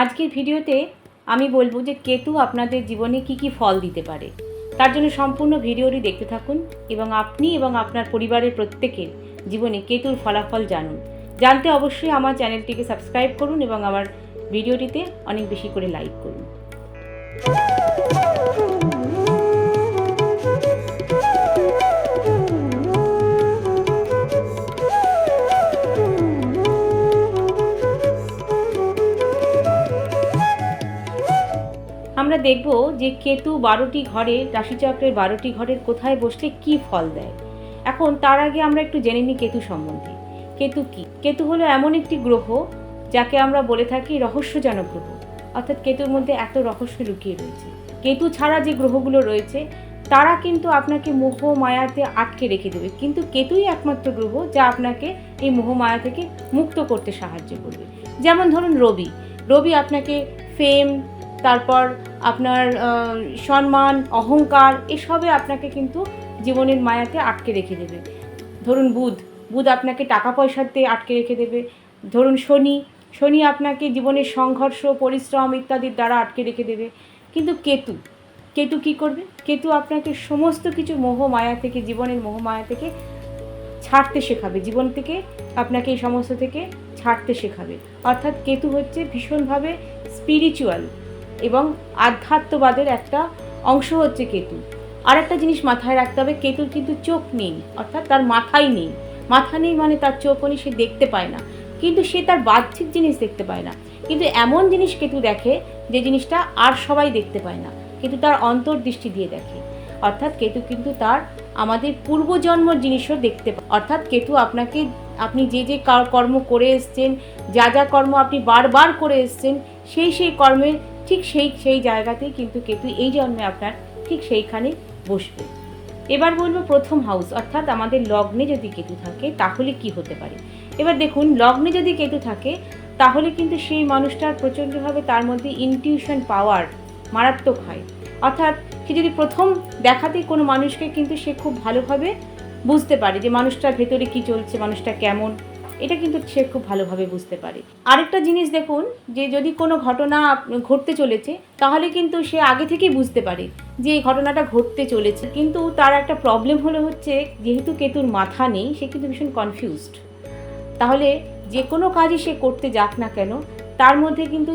আজকের ভিডিওতে আমি বলবো যে কেতু আপনাদের জীবনে কি কি ফল দিতে পারে। তার জন্য সম্পূর্ণ ভিডিওটি দেখতে থাকুন এবং আপনি এবং আপনার পরিবারের প্রত্যেকের জীবনে কেতুর ফলাফল জানুন। জানতে অবশ্যই আমার চ্যানেলটিকে সাবস্ক্রাইব করুন এবং আমার ভিডিওটিতে অনেক বেশি করে লাইক করুন। আমরা দেখব যে কেতু 12টি ঘরে, রাশিচক্রের 12টি ঘরের কোথায় বসলে কি ফল দেয়। এখন তার আগে আমরা একটু জেনে নিই কেতু সম্বন্ধে। কেতু কি? কেতু হলো এমন একটি গ্রহ যাকে আমরা বলে থাকি রহস্যজনক গ্রহ, অর্থাৎ কেতুর মধ্যে এত রহস্য লুকিয়ে রয়েছে। কেতু ছাড়া যে গ্রহগুলো রয়েছে তারা কিন্তু আপনাকে মোহ মায়াতে আটকে রেখে দেবে, কিন্তু কেতুই একমাত্র গ্রহ যা আপনাকে এই মোহ মায়া থেকে মুক্ত করতে সাহায্য করবে। যেমন ধরুন রবি আপনাকে ফেম, তারপর আপনার সম্মান, অহংকার, এসবে আপনাকে কিন্তু জীবনের মায়াতে আটকে রেখে দেবে। ধরুন বুধ আপনাকে টাকা পয়সাতে আটকে রেখে দেবে। ধরুন শনি আপনাকে জীবনের সংঘর্ষ, পরিশ্রম ইত্যাদির দ্বারা আটকে রেখে দেবে। কিন্তু কেতু কী করবে? কেতু আপনাকে সমস্ত কিছু মোহ মায়া থেকে, জীবনের মোহ মায়া থেকে ছাড়তে শেখাবে, জীবন থেকে আপনাকে এই সমস্ত থেকে ছাড়তে শেখাবে। অর্থাৎ কেতু হচ্ছে ভীষণভাবে স্পিরিচুয়াল এবং আধ্যাত্মবাদের একটা অংশ হচ্ছে কেতু। আর একটা জিনিস মাথায় রাখতে হবে, কেতুর কিন্তু চোখ নেই, অর্থাৎ তার মাথাই নেই। মাথা নেই মানে তার চোখও নেই, সে দেখতে পায় না, কিন্তু সে তার বাহ্যিক জিনিস দেখতে পায় না। কিন্তু এমন জিনিস কেতু দেখে যে জিনিসটা আর সবাই দেখতে পায় না, কিন্তু তার অন্তর্দৃষ্টি দিয়ে দেখে। অর্থাৎ কেতু কিন্তু তার আমাদের পূর্বজন্মর জিনিসও দেখতে পায়। অর্থাৎ কেতু আপনি যে কর্ম করে এসছেন, যা কর্ম আপনি বারবার করে এসছেন, সেই কর্মের ঠিক সেই জায়গাতেই কিন্তু কেতু এই জন্মে আপনার ঠিক সেইখানে বসবে। এবার বলবো প্রথম হাউস, অর্থাৎ আমাদের লগ্নে যদি কেতু থাকে তাহলে কি হতে পারে। এবার দেখুন, লগ্নে যদি কেতু থাকে তাহলে কিন্তু সেই মানুষটার প্রচণ্ডভাবে তার মধ্যে ইনটিউশন পাওয়ার মারাত্মক হয়। অর্থাৎ সে যদি প্রথম দেখাতেই কোনো মানুষকে কিন্তু সে খুব ভালোভাবে বুঝতে পারে যে মানুষটার ভেতরে কি চলছে, মানুষটা কেমন, এটা কিন্তু সে খুব ভালোভাবে বুঝতে পারে। আরেকটা জিনিস দেখুন, যে যদি কোনো ঘটনা ঘটতে চলেছে তাহলে কিন্তু সে আগে থেকেই বুঝতে পারে যে এই ঘটনাটা ঘটতে চলেছে। কিন্তু তার একটা প্রবলেম হচ্ছে যেহেতু কেতুর মাথা নেই, সে কিন্তু ভীষণ কনফিউজড। তাহলে যে কোনো কাজই সে করতে যাক না কেন, তার মধ্যে কিন্তু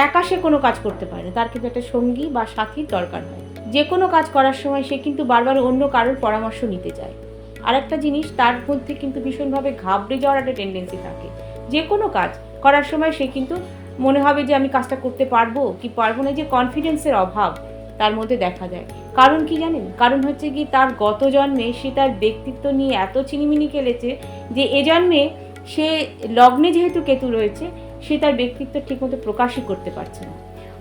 একা সে কোনো কাজ করতে পারে না, তার কিন্তু একটা সঙ্গী বা সাথীর দরকার হয়। যে কোনো কাজ করার সময় সে কিন্তু বারবার অন্য কারোর পরামর্শ নিতে চায়। আর একটা জিনিস, তার মধ্যে কিন্তু ভীষণভাবে ঘাবড়ে যাওয়ার একটা টেন্ডেন্সি থাকে। যে কোনো কাজ করার সময় সে কিন্তু মনে হবে যে আমি কাজটা করতে পারবো কি পারবো না, যে কনফিডেন্সের অভাব তার মধ্যে দেখা যায়। কারণ কি জানেন? কারণ হচ্ছে কি, তার গত জন্মে সে তার ব্যক্তিত্ব নিয়ে এত চিনিমিনি খেলেছে যে এ জন্মে সে লগ্নে যেহেতু কেতু রয়েছে, সে তার ব্যক্তিত্ব ঠিকমতো প্রকাশই করতে পারছে না।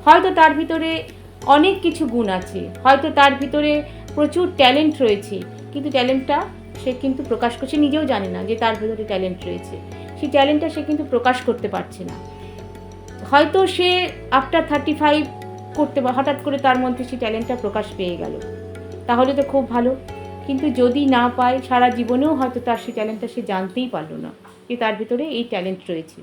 হয়তো তার ভিতরে অনেক কিছু গুণ আছে, হয়তো তার ভিতরে প্রচুর ট্যালেন্ট রয়েছে, কিন্তু ট্যালেন্টটা সে কিন্তু প্রকাশ করছে, নিজেও জানে না যে তার ভিতরে ট্যালেন্ট রয়েছে। সেই ট্যালেন্টটা সে কিন্তু প্রকাশ করতে পারছে না। হয়তো সে আফটার 35 হঠাৎ করে তার মধ্যে সেই ট্যালেন্টটা প্রকাশ পেয়ে গেল, তাহলে তো খুব ভালো। কিন্তু যদি না পায়, সারা জীবনেও হয়তো তার সেই ট্যালেন্টটা সে জানতেই পারলো না যে তার ভিতরে এই ট্যালেন্ট রয়েছে।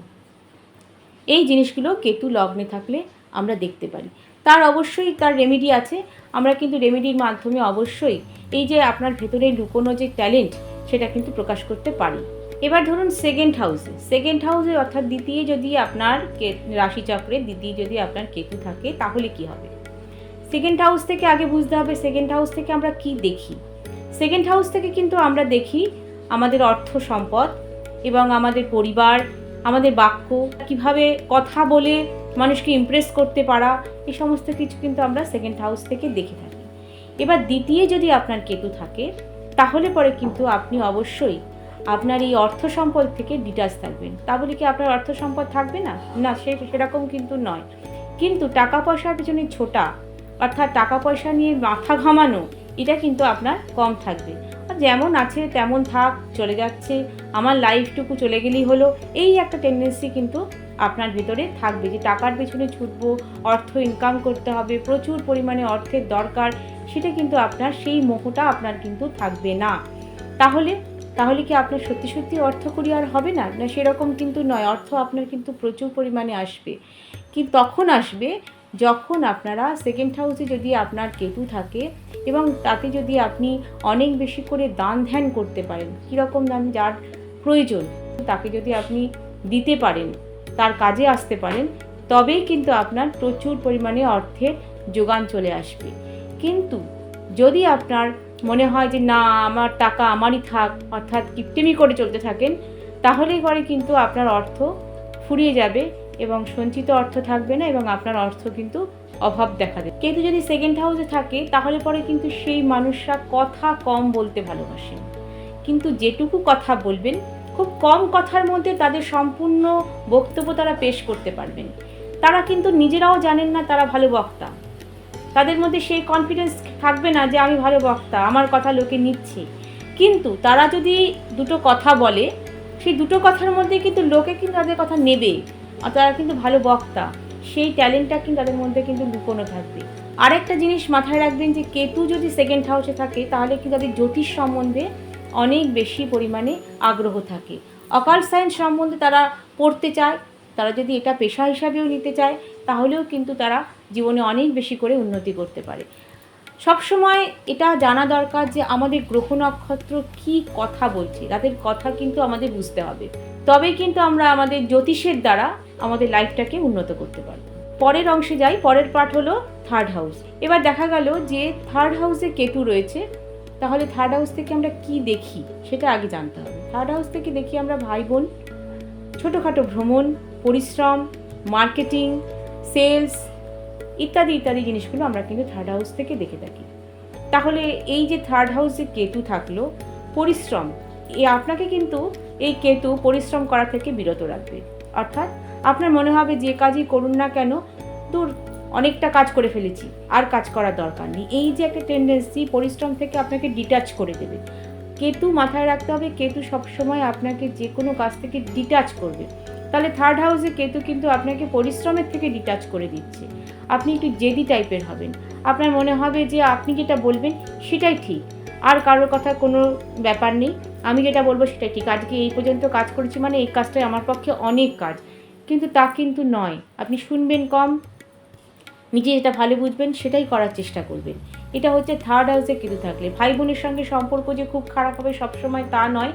এই জিনিসগুলো কেতু লগ্নে থাকলে আমরা দেখতে পারি। তার অবশ্যই তার রেমেডি আছে। আমরা কিন্তু রেমেডির মাধ্যমে অবশ্যই এই যে আপনার ভেতরে লুকোনো যে ট্যালেন্ট, সেটা কিন্তু প্রকাশ করতে পারি। এবার ধরুন সেকেন্ড হাউসে অর্থাৎ দ্বিতীয় যদি আপনার রাশিচক্রে দ্বিতীয় যদি আপনার কেতু থাকে তাহলে কি হবে। সেকেন্ড হাউস থেকে আগে বুঝতে হবে, সেকেন্ড হাউস থেকে আমরা কি দেখি। সেকেন্ড হাউস থেকে কিন্তু আমরা দেখি আমাদের অর্থ সম্পদ এবং আমাদের পরিবার, আমাদের বাক্য, কিভাবে কথা বলে মানুষকে ইমপ্রেস করতে পারা, এই সমস্ত কিছু কিন্তু আমরা সেকেন্ড হাউস থেকে দেখে থাকি। এবার দ্বিতীয় যদি আপনার কেতু থাকে তাহলে পরে কিন্তু আপনি অবশ্যই আপনার এই অর্থ সম্পদ থেকে ডিটাচ থাকবেন। তা বলে কি আপনার অর্থ সম্পদ থাকবে না? না, সেরকম কিন্তু নয়। কিন্তু টাকা পয়সার পিছনে ছোটা, অর্থাৎ টাকা পয়সা নিয়ে মাথা ঘামানো, এটা কিন্তু আপনার কম থাকবে। যেমন আছে তেমন থাক, চলে যাচ্ছে, আমার লাইফটুকু চলে গেলেই হলো, এই একটা টেন্ডেন্সি কিন্তু আপনার ভিতরে থাকবে যে টাকার পেছনে ছুটবো, অর্থ ইনকাম করতে হবে, প্রচুর পরিমাণে অর্থের দরকার, সেটা কিন্তু আপনার সেই মোহটা আপনার কিন্তু থাকবে না। তাহলে তাহলে কি আপনার সত্যি সত্যি অর্থকরী আর হবে না? না সেরকম কিন্তু নয়, অর্থ আপনার কিন্তু প্রচুর পরিমাণে আসবে। কিন্তু তখন আসবে যখন আপনারা সেকেন্ড হাউসে যদি আপনার কেতু থাকে এবং তাতে যদি আপনি অনেক বেশি করে দান ধ্যান করতে পারেন। কীরকম দান? যার প্রয়োজন তাকে যদি আপনি দিতে পারেন, তার কাজে আসতে পারেন, তবেই কিন্তু আপনার প্রচুর পরিমাণে অর্থের যোগান চলে আসবে। কিন্তু যদি আপনার মনে হয় যে না আমার টাকা আমারই থাক, অর্থাৎ কিপটেমি করে চলতে থাকেন, তাহলেই পরে কিন্তু আপনার অর্থ ফুরিয়ে যাবে এবং সঞ্চিত অর্থ থাকবে না এবং আপনার অর্থ কিন্তু অভাব দেখা দেবে। কেতু যদি সেকেন্ড হাউসে থাকে তাহলে পরে কিন্তু সেই মানুষরা কথা কম বলতে ভালোবাসেন, কিন্তু যেটুকু কথা বলবেন খুব কম কথার মধ্যে তাদের সম্পূর্ণ বক্তব্য তারা পেশ করতে পারবেন। তারা কিন্তু নিজেরাও জানেন না তারা ভালো বক্তা, তাদের মধ্যে সেই কনফিডেন্স থাকবে না যে আমি ভালো বক্তা, আমার কথা লোকে নিচ্ছে। কিন্তু তারা যদি দুটো কথা বলে, সেই দুটো কথার মধ্যে কিন্তু লোকে কিন্তু তাদের কথা নেবে, আর তারা কিন্তু ভালো বক্তা, সেই ট্যালেন্টটা কিন্তু তাদের মধ্যে কিন্তু লুকোনো থাকবে। আরেকটা জিনিস মাথায় রাখবেন যে কেতু যদি সেকেন্ড হাউসে থাকে তাহলে কিন্তু তাদের জ্যোতিষ সম্বন্ধে অনেক বেশি পরিমাণে আগ্রহ থাকে। অকাল্ট সায়েন্স সম্বন্ধে তারা পড়তে চায়, তারা যদি এটা পেশা হিসাবেও নিতে চায় তাহলেও কিন্তু তারা জীবনে অনেক বেশি করে উন্নতি করতে পারে। সবসময় এটা জানা দরকার যে আমাদের গ্রহ নক্ষত্র কী কথা বলছে, তাদের কথা কিন্তু আমাদের বুঝতে হবে, তবেই কিন্তু আমরা আমাদের জ্যোতিষের দ্বারা আমাদের লাইফটাকে উন্নত করতে পারব। পরের অংশে যাই, পরের পার্ট হলো থার্ড হাউস। এবার দেখা গেল যে থার্ড হাউসে কেতু রয়েছে, তাহলে থার্ড হাউস থেকে আমরা কি দেখি সেটা আগে জানতে হবে। থার্ড হাউস থেকে দেখি আমরা ভাই বোন, ছোটোখাটো ভ্রমণ, পরিশ্রম, মার্কেটিং, সেলস ইত্যাদি ইত্যাদি জিনিসগুলো আমরা কিন্তু থার্ড হাউস থেকে দেখে থাকি। তাহলে এই যে থার্ড হাউসে কেতু থাকলো, পরিশ্রম, আপনাকে কিন্তু এই কেতু পরিশ্রম করা থেকে বিরত রাখবে। অর্থাৎ আপনার মনে হবে যে কাজই করুন না কেন, দূর অনেকটা কাজ করে ফেলেছি, আর কাজ করার দরকার নেই, এই যে একটা টেন্ডেন্সি পরিশ্রম থেকে আপনাকে ডিটাচ করে দেবে। কেতু মাথায় রাখতে হবে, কেতু সবসময় আপনাকে যে কোনো কাজ থেকে ডিটাচ করবে। তাহলে থার্ড হাউসে কেতু কিন্তু আপনাকে পরিশ্রমের থেকে ডিটাচ করে দিচ্ছে। আপনি একটু জেদি টাইপের হবেন, আপনার মনে হবে যে আপনি যেটা বলবেন সেটাই ঠিক, আর কারোর কথা কোনো ব্যাপার নেই, আমি যেটা বলবো সেটাই ঠিক, আজকে এই পর্যন্ত কাজ করেছি মানে এই কাজটাই আমার পক্ষে অনেক কাজ। কিন্তু তা কিন্তু নয়, আপনি শুনবেন কম, নিজে যেটা ভালো বুঝবেন সেটাই করার চেষ্টা করবেন। এটা হচ্ছে থার্ড হাউসে কেতু থাকলে। ভাই বোনের সঙ্গে সম্পর্ক যে খুব খারাপ হবে সবসময় তা নয়,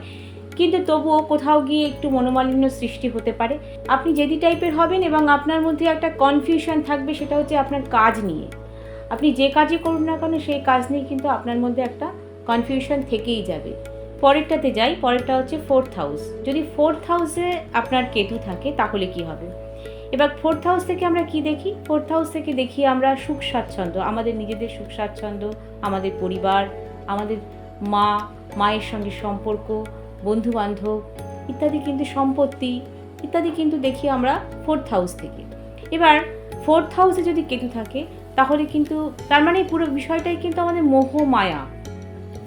কিন্তু তবুও কোথাও গিয়ে একটু মনোমালিন্য সৃষ্টি হতে পারে। আপনি জেদি টাইপের হবেন এবং আপনার মধ্যে একটা কনফিউশন থাকবে, সেটা হচ্ছে আপনার কাজ নিয়ে। আপনি যে কাজই করুন না কেন সেই কাজ নিয়ে কিন্তু আপনার মধ্যে একটা কনফিউশন থেকেই যাবে। পরেরটাতে যাই, পরেরটা হচ্ছে ফোর্থ হাউস। যদি ফোর্থ হাউসে আপনার কেতু থাকে তাহলে কি হবে? এবার ফোর্থ হাউস থেকে আমরা কি দেখি? ফোর্থ হাউস থেকে দেখি আমরা সুখ স্বাচ্ছন্দ্য, আমাদের নিজেদের সুখ স্বাচ্ছন্দ্য, আমাদের পরিবার, আমাদের মায়ের সঙ্গে সম্পর্ক, বন্ধুবান্ধব ইত্যাদি কিন্তু সম্পত্তি ইত্যাদি কিন্তু দেখি আমরা ফোর্থ হাউস থেকে। এবার ফোর্থ হাউসে যদি কেতু থাকে তাহলে কিন্তু তার মানে পুরো বিষয়টাই কিন্তু আমাদের মোহ মায়া।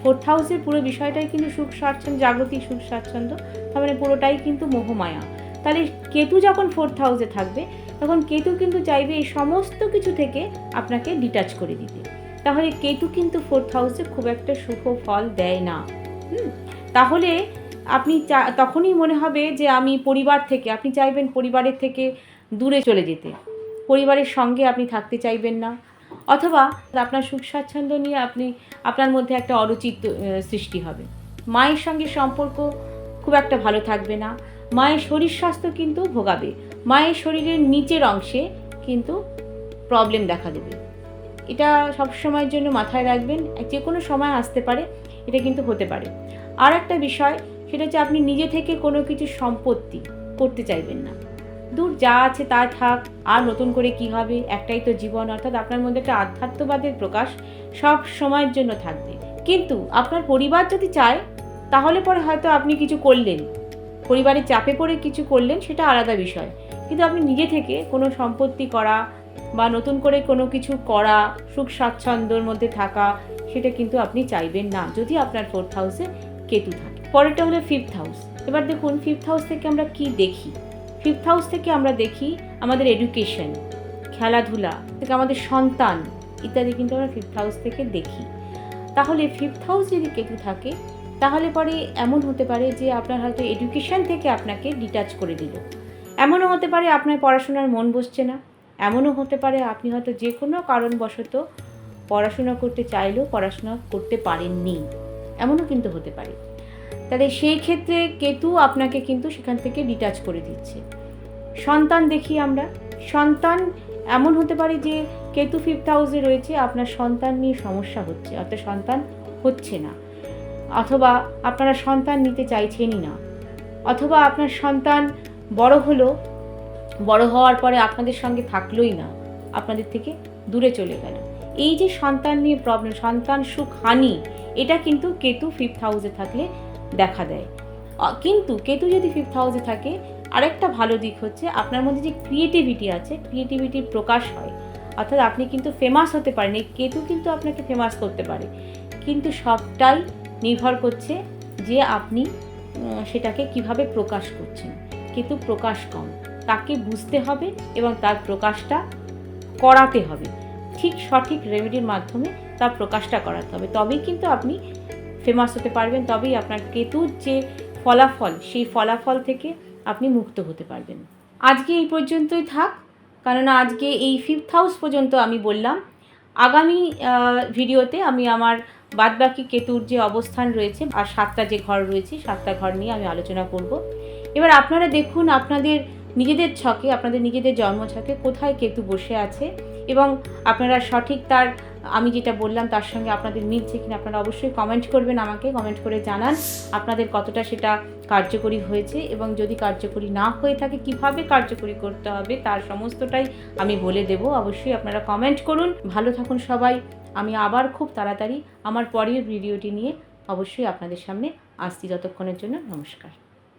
ফোর্থ হাউসের পুরো বিষয়টাই কিন্তু সুখ স্বাচ্ছন্দ্য, জাগতিক সুখ স্বাচ্ছন্দ্য, তার মানে পুরোটাই কিন্তু মোহ মায়া। তাহলে কেতু যখন ফোর্থ হাউসে থাকবে তখন কেতু কিন্তু চাইবে এই সমস্ত কিছু থেকে আপনাকে ডিটাচ করে দিতে। তাহলে কেতু কিন্তু ফোর্থ হাউসে খুব একটা শুভ ফল দেয় না। তাহলে আপনি তখনই মনে হবে যে আমি পরিবার থেকে, আপনি চাইবেন পরিবারের থেকে দূরে চলে যেতে, পরিবারের সঙ্গে আপনি থাকতে চাইবেন না, অথবা আপনার সুখ স্বাচ্ছন্দ্য নিয়ে আপনার মধ্যে একটা অরুচির সৃষ্টি হবে। মায়ের সঙ্গে সম্পর্ক খুব একটা ভালো থাকবে না, মায়ের শরীর স্বাস্থ্য কিন্তু ভোগাবে, মায়ের শরীরের নিচের অংশে কিন্তু প্রবলেম দেখা দেবে। এটা সব সময়ের জন্য মাথায় রাখবেন, যে কোনো সময় আসতে পারে, এটা কিন্তু হতে পারে। আর একটা বিষয় সেটা হচ্ছে আপনি নিজে থেকে কোনো কিছু সম্পত্তি করতে চাইবেন না, দূর যা আছে তা থাক, আর নতুন করে কি হবে, একটাই তো জীবন। অর্থাৎ আপনার মধ্যে একটা আধ্যাত্মবাদের প্রকাশ সব সময়ের জন্য থাকবে। কিন্তু আপনার পরিবার যদি চায় তাহলে পরে হয়তো আপনি কিছু করলেন, পরিবারের চাপে পড়ে কিছু করলেন, সেটা আলাদা বিষয়। কিন্তু আপনি নিজে থেকে কোনো সম্পত্তি করা বা নতুন করে কোনো কিছু করা, সুখ স্বাচ্ছন্দ্যর মধ্যে থাকা, সেটা কিন্তু আপনি চাইবেন না যদি আপনার ফোর্থ হাউসে কেতু থাকে। পরেরটা হলো ফিফথ হাউস। এবার দেখুন ফিফথ হাউস থেকে আমরা কি দেখি। ফিফথ হাউস থেকে আমরা দেখি আমাদের এডুকেশন, খেলাধুলা থেকে আমাদের সন্তান ইত্যাদি কিন্তু আমরা ফিফথ হাউস থেকে দেখি। তাহলে ফিফথ হাউস যদি কেতু থাকে তাহলে পরে এমন হতে পারে যে আপনার হয়তো এডুকেশন থেকে আপনাকে ডিটাচ করে দিল। এমনও হতে পারে আপনার পড়াশোনার মন বসছে না। এমনও হতে পারে আপনি হয়তো যে কোনো কারণবশত পড়াশোনা করতে চাইলেও পড়াশোনা করতে পারেননি, এমনও কিন্তু হতে পারে। তাহলে সেই ক্ষেত্রে কেতু আপনাকে কিন্তু সেখান থেকে ডিটাচ করে দিচ্ছে। সন্তান দেখি আমরা, সন্তান এমন হতে পারে যে কেতু 5th হাউসে রয়েছে, আপনার সন্তান নিয়ে সমস্যা হচ্ছে, অর্থাৎ সন্তান হচ্ছে না, অথবা আপনারা সন্তান নিতে চাইছেনই না, অথবা আপনার সন্তান বড় হলো, বড় হওয়ার পরে আপনাদের সঙ্গে থাকলোই না, আপনাদের থেকে দূরে চলে গেল। এই যে সন্তান নিয়ে প্রবলেম, সন্তান সুখ হানি, এটা কিন্তু কেতু 5th হাউসে থাকলে দেখা দেয়। কিন্তু কেতু যদি 5th হাউসে থাকে, আরেকটা ভালো দিক হচ্ছে আপনার মধ্যে যে ক্রিয়েটিভিটি আছে, ক্রিয়েটিভিটির প্রকাশ হয়, অর্থাৎ আপনি কিন্তু ফেমাস হতে পারেন। এই কেতু কিন্তু আপনাকে ফেমাস করতে পারে, কিন্তু সবটাই নির্ভর করছে যে আপনি সেটাকে কিভাবে প্রকাশ করছেন। কেতু প্রকাশ কম, তাকে বুঝতে হবে এবং তার প্রকাশটা করাতে হবে, ঠিক সঠিক রেমেডির মাধ্যমে তার প্রকাশটা করাতে হবে, তবেই কিন্তু আপনি ফেমাস হতে পারবেন, তবেই আপনার কেতুর যে ফলাফল, সেই ফলাফল থেকে আপনি মুক্ত হতে পারবেন। আজকে এই পর্যন্তই থাক, কারণ আজকে এই 5th হাউস পর্যন্ত আমি বললাম। আগামী ভিডিওতে আমি আমার বাদবাকি কেতুর যে অবস্থান রয়েছে আর 7টা যে ঘর রয়েছে, 7টা ঘর নিয়ে আমি আলোচনা করব। এবার আপনারা দেখুন আপনাদের নিজেদের ছকে, আপনাদের নিজেদের জন্মছকে কোথায় কেতু বসে আছে এবং আপনারা সঠিক তার, আমি যেটা বললাম তার সঙ্গে আপনাদের মিলছে কিনা আপনারা অবশ্যই কমেন্ট করবেন, আমাকে কমেন্ট করে জানান আপনাদের কতটা সেটা কার্যকরী হয়েছে, এবং যদি কার্যকরী না হয়ে থাকে কিভাবে কার্যকরী করতে হবে তার সমস্তটাই আমি বলে দেব। অবশ্যই আপনারা কমেন্ট করুন। ভালো থাকুন সবাই। আমি আবার খুব তাড়াতাড়ি আমার পরের ভিডিওটি নিয়ে অবশ্যই আপনাদের সামনে আসছি। ততক্ষণের জন্য নমস্কার।